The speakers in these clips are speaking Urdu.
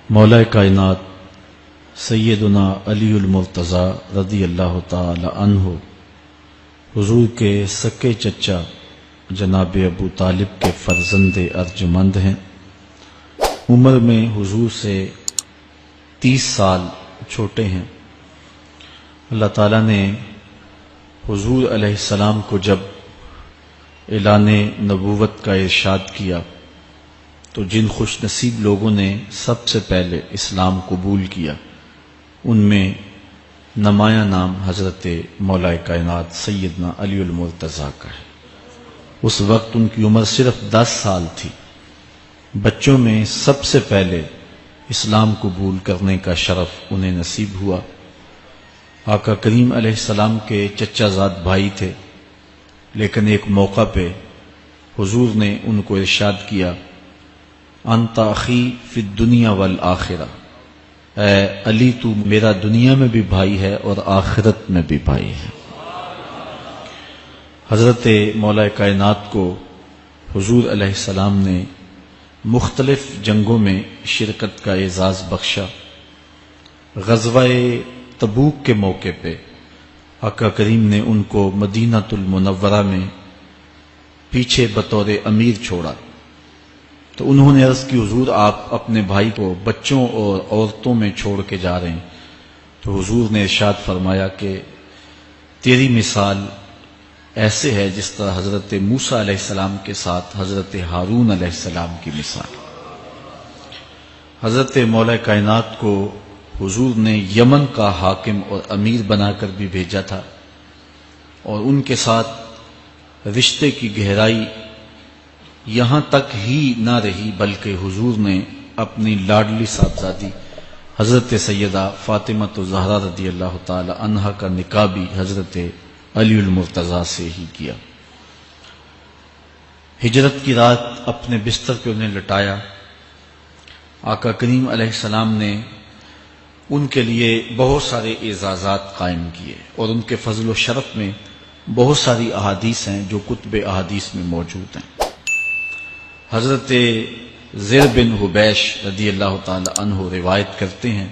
مولا کائنات سیدنا علی المرتضی رضی اللہ تعالی عنہ حضور کے سکے چچا جناب ابو طالب کے فرزند ارجمند ہیں۔ عمر میں حضور سے 30 سال چھوٹے ہیں۔ اللہ تعالیٰ نے حضور علیہ السلام کو جب اعلان نبوت کا ارشاد کیا تو جن خوش نصیب لوگوں نے سب سے پہلے اسلام قبول کیا ان میں نمایاں نام حضرت مولا کائنات سیدنا علی المرتضی کا ہے۔ اس وقت ان کی عمر صرف 10 سال تھی۔ بچوں میں سب سے پہلے اسلام قبول کرنے کا شرف انہیں نصیب ہوا۔ آقا کریم علیہ السلام کے چچا زاد بھائی تھے، لیکن ایک موقع پہ حضور نے ان کو ارشاد کیا، انت اخی فی الدنیا والآخرہ، اے علی تو میرا دنیا میں بھی بھائی ہے اور آخرت میں بھی بھائی ہے۔ حضرت مولا کائنات کو حضور علیہ السلام نے مختلف جنگوں میں شرکت کا اعزاز بخشا۔ غزوہ تبوک کے موقع پہ آقا کریم نے ان کو مدینہ المنورہ میں پیچھے بطور امیر چھوڑا تو انہوں نے عرض کی، حضور آپ اپنے بھائی کو بچوں اور عورتوں میں چھوڑ کے جا رہے ہیں۔ تو حضور نے ارشاد فرمایا کہ تیری مثال ایسے ہے جس طرح حضرت موسیٰ علیہ السلام کے ساتھ حضرت ہارون علیہ السلام کی مثال۔ حضرت مولا کائنات کو حضور نے یمن کا حاکم اور امیر بنا کر بھی بھیجا تھا، اور ان کے ساتھ رشتے کی گہرائی یہاں تک ہی نہ رہی بلکہ حضور نے اپنی لاڈلی صاحبزادی حضرت سیدہ فاطمہ الزہرا رضی اللہ تعالی عنہا کا نکاح بھی حضرت علی المرتضی سے ہی کیا۔ ہجرت کی رات اپنے بستر پہ انہیں لٹایا۔ آقا کریم علیہ السلام نے ان کے لیے بہت سارے اعزازات قائم کیے، اور ان کے فضل و شرف میں بہت ساری احادیث ہیں جو کتب احادیث میں موجود ہیں۔ حضرت زیر بن حبیش رضی اللہ تعالی عنہ روایت کرتے ہیں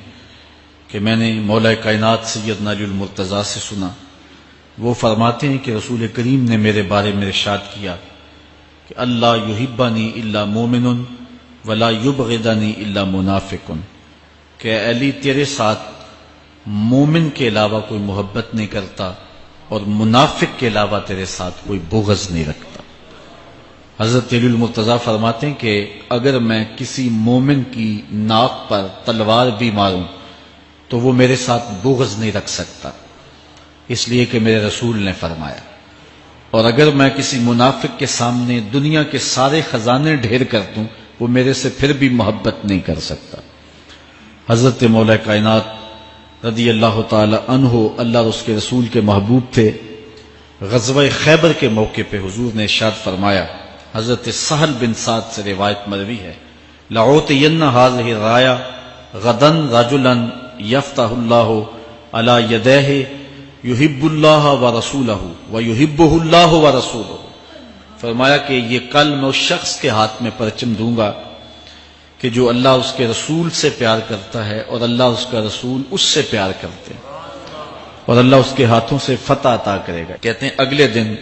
کہ میں نے مولا کائنات سیدنا علی المرتضی سے سنا، وہ فرماتے ہیں کہ رسول کریم نے میرے بارے میں ارشاد کیا کہ اللہ یحبنی الا مومن ولا یبغضنی الا منافق، کہ اے علی تیرے ساتھ مومن کے علاوہ کوئی محبت نہیں کرتا اور منافق کے علاوہ تیرے ساتھ کوئی بغض نہیں رکھتا۔ حضرت علی المرتضی فرماتے ہیں کہ اگر میں کسی مومن کی ناک پر تلوار بھی ماروں تو وہ میرے ساتھ بغض نہیں رکھ سکتا، اس لیے کہ میرے رسول نے فرمایا، اور اگر میں کسی منافق کے سامنے دنیا کے سارے خزانے ڈھیر کر دوں وہ میرے سے پھر بھی محبت نہیں کر سکتا۔ حضرت مولا کائنات رضی اللہ تعالی عنہ اللہ اور اس کے رسول کے محبوب تھے۔ غزوہ خیبر کے موقع پہ حضور نے ارشاد فرمایا، حضرت سہل بن سعد سے روایت مروی ہے، لَأُعْطِيَنَّ هَذِهِ الرَّايَةَ غَدًا رَجُلًا يَفْتَحُ اللَّهُ عَلَى يَدَيْهِ يُحِبُّ اللَّهَ وَرَسُولَهُ وَيُحِبُّهُ اللَّهُ وَرَسُولُهُ۔ فرمایا کہ یہ کل میں اس شخص کے ہاتھ میں پرچم دوں گا کہ جو اللہ اس کے رسول سے پیار کرتا ہے اور اللہ اس کا رسول اس سے پیار کرتے ہیں، اور اللہ اس کے ہاتھوں سے فتح عطا کرے گا۔ کہتے ہیں اگلے دن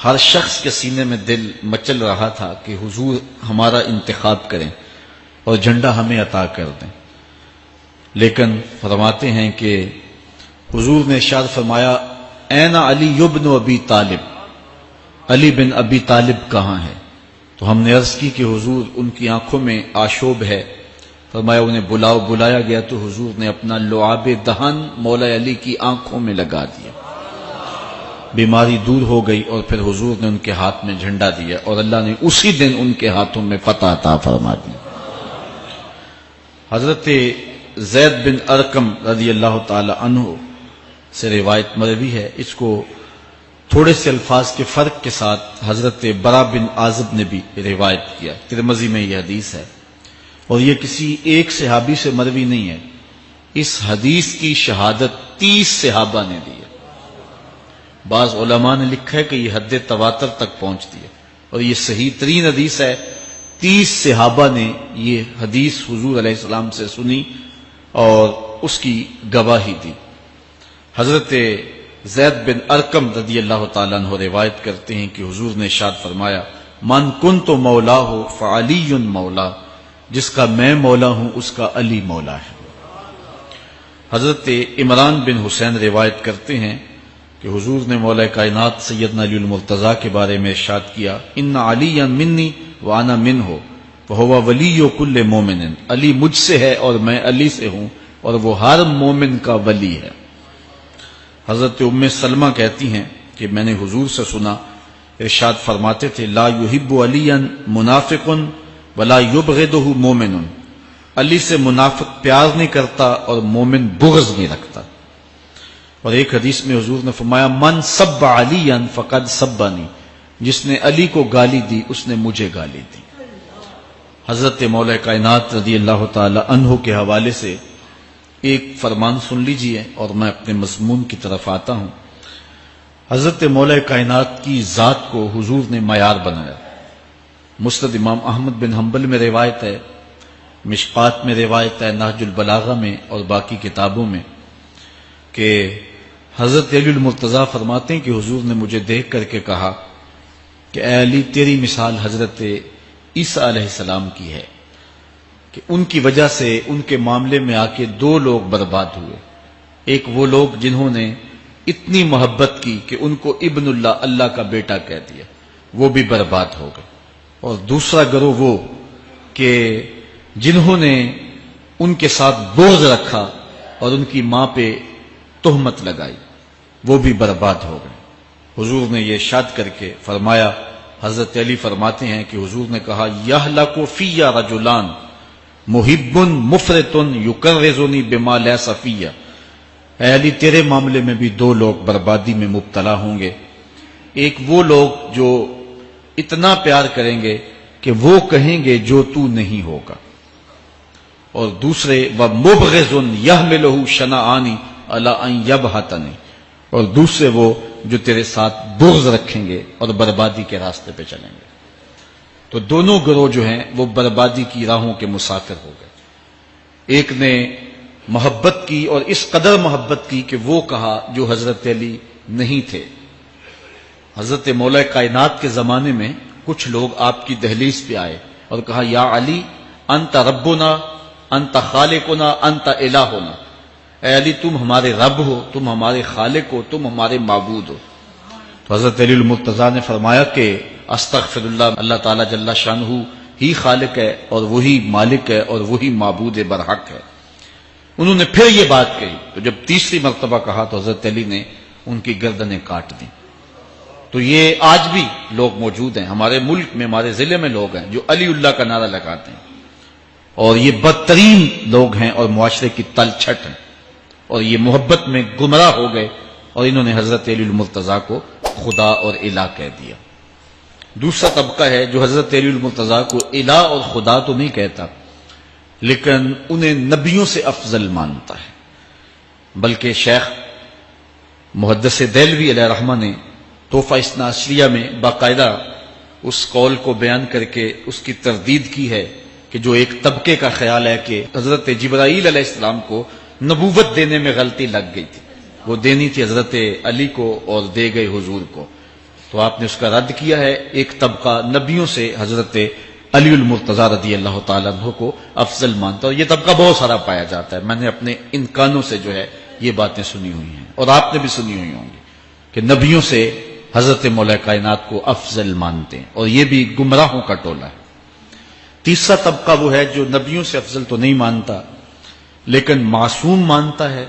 ہر شخص کے سینے میں دل مچل رہا تھا کہ حضور ہمارا انتخاب کریں اور جھنڈا ہمیں عطا کر دیں، لیکن فرماتے ہیں کہ حضور نے ارشاد فرمایا، این علی بن ابی طالب، علی بن ابی طالب کہاں ہے؟ تو ہم نے عرض کی کہ حضور ان کی آنکھوں میں آشوب ہے۔ فرمایا انہیں بلاؤ۔ بلایا گیا تو حضور نے اپنا لعاب دہن مولا علی کی آنکھوں میں لگا دیا، بیماری دور ہو گئی، اور پھر حضور نے ان کے ہاتھ میں جھنڈا دیا اور اللہ نے اسی دن ان کے ہاتھوں میں فتح عطا فرما دی۔ حضرت زید بن ارقم رضی اللہ تعالی عنہ سے روایت مروی ہے، اس کو تھوڑے سے الفاظ کے فرق کے ساتھ حضرت برا بن عازب نے بھی روایت کیا، ترمذی میں یہ حدیث ہے، اور یہ کسی ایک صحابی سے مروی نہیں ہے۔ اس حدیث کی شہادت 30 صحابہ نے دی ہے۔ بعض علماء نے لکھا ہے کہ یہ حد تواتر تک پہنچتی ہے، اور یہ صحیح ترین حدیث ہے 30 صحابہ نے یہ حدیث حضور علیہ السلام سے سنی اور اس کی گواہی دی۔ حضرت زید بن ارقم رضی اللہ تعالیٰ عنہ روایت کرتے ہیں کہ حضور نے ارشاد فرمایا من کنت مولا ہو فعلی مولا، جس کا میں مولا ہوں اس کا علی مولا ہے۔ حضرت عمران بن حسین روایت کرتے ہیں کہ حضور نے مولا کائنات سیدنا علی المرتضیٰ کے بارے میں ارشاد کیا ان علی منی وانا منہ وہو ولی کل مومن، علی مجھ سے ہے اور میں علی سے ہوں اور وہ ہر مومن کا ولی ہے۔ حضرت ام سلمہ کہتی ہیں کہ میں نے حضور سے سنا ارشاد فرماتے تھے لا یحب علی منافق ولا یبغضہ مومن، علی سے منافق پیار نہیں کرتا اور مومن بغض نہیں رکھتا۔ اور ایک حدیث میں حضور نے فرمایا من سب علی فقد سبنی، جس نے علی کو گالی دی اس نے مجھے گالی دی۔ حضرت مولا کائنات رضی اللہ تعالی عنہ کے حوالے سے ایک فرمان سن لیجئے اور میں اپنے مضمون کی طرف آتا ہوں۔ حضرت مولا کائنات کی ذات کو حضور نے معیار بنایا۔ مسند امام احمد بن حنبل میں روایت ہے، مشکات میں روایت ہے، نہج البلاغہ میں اور باقی کتابوں میں کہ حضرت علی المرتضیٰ فرماتے ہیں کہ حضور نے مجھے دیکھ کر کے کہا کہ اے علی تیری مثال حضرت عیسیٰ علیہ السلام کی ہے کہ ان کی وجہ سے ان کے معاملے میں آ کے 2 لوگ برباد ہوئے۔ ایک وہ لوگ جنہوں نے اتنی محبت کی کہ ان کو ابن اللہ، اللہ کا بیٹا کہہ دیا، وہ بھی برباد ہو گئے، اور دوسرا گروہ وہ کہ جنہوں نے ان کے ساتھ بغض رکھا اور ان کی ماں پہ تہمت لگائی، وہ بھی برباد ہو گئے۔ حضور نے یہ ارشاد کر کے فرمایا، حضرت علی فرماتے ہیں کہ حضور نے کہا یہلک فی رجلان محب مفرط یکرزنی بما لیس فی، اے علی تیرے معاملے میں بھی 2 لوگ بربادی میں مبتلا ہوں گے۔ ایک وہ لوگ جو اتنا پیار کریں گے کہ وہ کہیں گے جو تو نہیں ہوگا، اور دوسرے ومبغض یحملہ شنآن علی ان یبہتنی، اور دوسرے وہ جو تیرے ساتھ بغض رکھیں گے اور بربادی کے راستے پہ چلیں گے۔ تو دونوں گروہ جو ہیں وہ بربادی کی راہوں کے مسافر ہو گئے۔ ایک نے محبت کی اور اس قدر محبت کی کہ وہ کہا جو حضرت علی نہیں تھے۔ حضرت مولا کائنات کے زمانے میں کچھ لوگ آپ کی دہلیز پہ آئے اور کہا یا علی انت ربنا انت خالقنا انت الہنا، اے علی تم ہمارے رب ہو، تم ہمارے خالق ہو، تم ہمارے معبود ہو۔ تو حضرت علی المرتضیٰ نے فرمایا کہ استغفر اللہ، اللہ تعالیٰ جل شانہ ہی خالق ہے اور وہی مالک ہے اور وہی معبود برحق ہے۔ انہوں نے پھر یہ بات کہی، تو جب تیسری مرتبہ کہا تو حضرت علی نے ان کی گردنیں کاٹ دیں۔ تو یہ آج بھی لوگ موجود ہیں ہمارے ملک میں، ہمارے ضلع میں لوگ ہیں جو علی اللہ کا نعرہ لگاتے ہیں، اور یہ بدترین لوگ ہیں اور معاشرے کی تل چھٹ ہیں، اور یہ محبت میں گمراہ ہو گئے اور انہوں نے حضرت علی المرتضیٰ کو خدا اور الہ کہہ دیا۔ دوسرا طبقہ ہے جو حضرت علی المرتضیٰ کو الہ اور خدا تو نہیں کہتا، لیکن انہیں نبیوں سے افضل مانتا ہے۔ بلکہ شیخ محدث دہلوی علیہ رحمہ نے تحفہ اثنا عشریہ میں باقاعدہ اس قول کو بیان کر کے اس کی تردید کی ہے کہ جو ایک طبقے کا خیال ہے کہ حضرت جبرائیل علیہ السلام کو نبوت دینے میں غلطی لگ گئی تھی، وہ دینی تھی حضرت علی کو اور دے گئے حضور کو، تو آپ نے اس کا رد کیا ہے۔ ایک طبقہ نبیوں سے حضرت علی المرتضیٰ رضی اللہ تعالیٰ عنہ کو افضل مانتا ہے، اور یہ طبقہ بہت سارا پایا جاتا ہے۔ میں نے اپنے ان کانوں سے جو ہے یہ باتیں سنی ہوئی ہیں اور آپ نے بھی سنی ہوئی ہوں گی کہ نبیوں سے حضرت مولا کائنات کو افضل مانتے ہیں، اور یہ بھی گمراہوں کا ٹولہ ہے۔ تیسرا طبقہ وہ ہے جو نبیوں سے افضل تو نہیں مانتا لیکن معصوم مانتا ہے،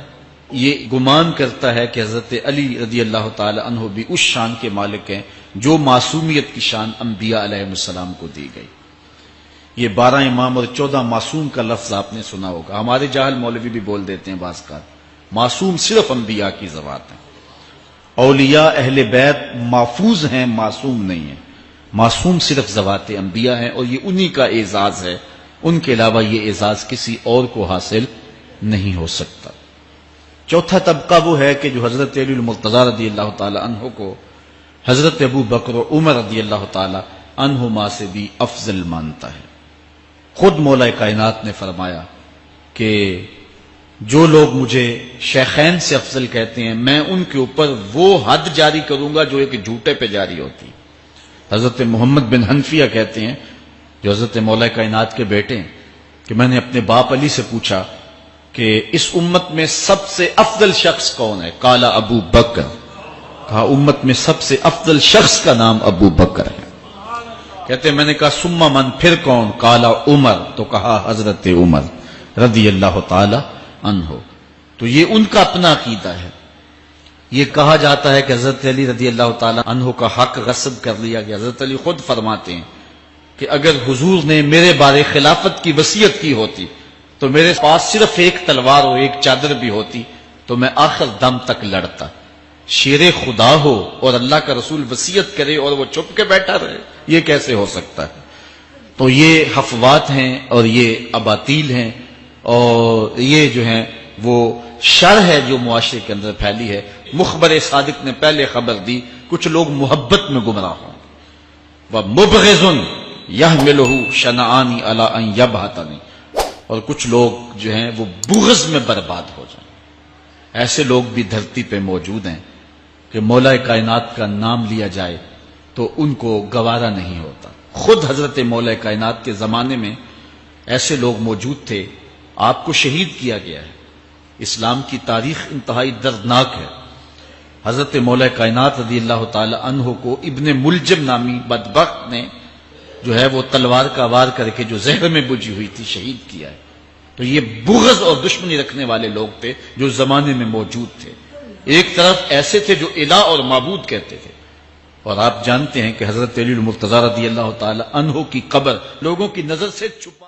یہ گمان کرتا ہے کہ حضرت علی رضی اللہ تعالی عنہ بھی اس شان کے مالک ہیں جو معصومیت کی شان انبیاء علیہ السلام کو دی گئی۔ یہ 12 امام اور 14 معصوم کا لفظ آپ نے سنا ہوگا، ہمارے جاہل مولوی بھی بول دیتے ہیں بعض کا، معصوم صرف انبیاء کی ذوات ہیں۔ اولیاء اہل بیت محفوظ ہیں، معصوم نہیں ہیں، معصوم صرف ذوات انبیاء ہیں، اور یہ انہی کا اعزاز ہے، ان کے علاوہ یہ اعزاز کسی اور کو حاصل نہیں ہو سکتا۔ چوتھا طبقہ وہ ہے کہ جو حضرت علی المرتضیٰ رضی اللہ تعالی عنہ کو حضرت ابو بکر و عمر رضی اللہ تعالی عنہما سے بھی افضل مانتا ہے۔ خود مولا کائنات نے فرمایا کہ جو لوگ مجھے شیخین سے افضل کہتے ہیں میں ان کے اوپر وہ حد جاری کروں گا جو ایک جھوٹے پہ جاری ہوتی۔ حضرت محمد بن حنفیہ کہتے ہیں جو حضرت مولا کائنات کے بیٹے ہیں کہ میں نے اپنے باپ علی سے پوچھا کہ اس امت میں سب سے افضل شخص کون ہے؟ قال ابو بکر، کہا امت میں سب سے افضل شخص کا نام ابو بکر ہے۔ کہتے ہیں میں نے کہا ثم من، پھر کون؟ قال عمر، تو کہا حضرت عمر رضی اللہ تعالی عنہ۔ تو یہ ان کا اپنا عقیدہ ہے۔ یہ کہا جاتا ہے کہ حضرت علی رضی اللہ تعالی عنہ کا حق غصب کر لیا گیا۔ حضرت علی خود فرماتے ہیں کہ اگر حضور نے میرے بارے خلافت کی وصیت کی ہوتی تو میرے پاس صرف ایک تلوار اور ایک چادر بھی ہوتی تو میں آخر دم تک لڑتا۔ شیر خدا ہو اور اللہ کا رسول وصیت کرے اور وہ چھپ کے بیٹھا رہے، یہ کیسے ہو سکتا ہے؟ تو یہ حفوات ہیں اور یہ اباطیل ہیں اور یہ جو ہیں وہ شر ہے جو معاشرے کے اندر پھیلی ہے۔ مخبر صادق نے پہلے خبر دی کچھ لوگ محبت میں گمراہ ہوں، وَمُبْغِضٌ يَحْمِلُهُ شَنَآنِ عَلَىٰ أَن يَبْهَتَنِ، اور کچھ لوگ جو ہیں وہ بغض میں برباد ہو جائیں۔ ایسے لوگ بھی دھرتی پہ موجود ہیں کہ مولا کائنات کا نام لیا جائے تو ان کو گوارا نہیں ہوتا۔ خود حضرت مولا کائنات کے زمانے میں ایسے لوگ موجود تھے، آپ کو شہید کیا گیا ہے۔ اسلام کی تاریخ انتہائی دردناک ہے۔ حضرت مولا کائنات رضی اللہ تعالی عنہ کو ابن ملجم نامی بدبخت نے جو ہے وہ تلوار کا وار کر کے جو زہر میں بجھی ہوئی تھی شہید کیا ہے۔ تو یہ بغض اور دشمنی رکھنے والے لوگ تھے جو زمانے میں موجود تھے۔ ایک طرف ایسے تھے جو الہ اور معبود کہتے تھے، اور آپ جانتے ہیں کہ حضرت علی المرتضیٰ رضی اللہ تعالی عنہ کی قبر لوگوں کی نظر سے چھپا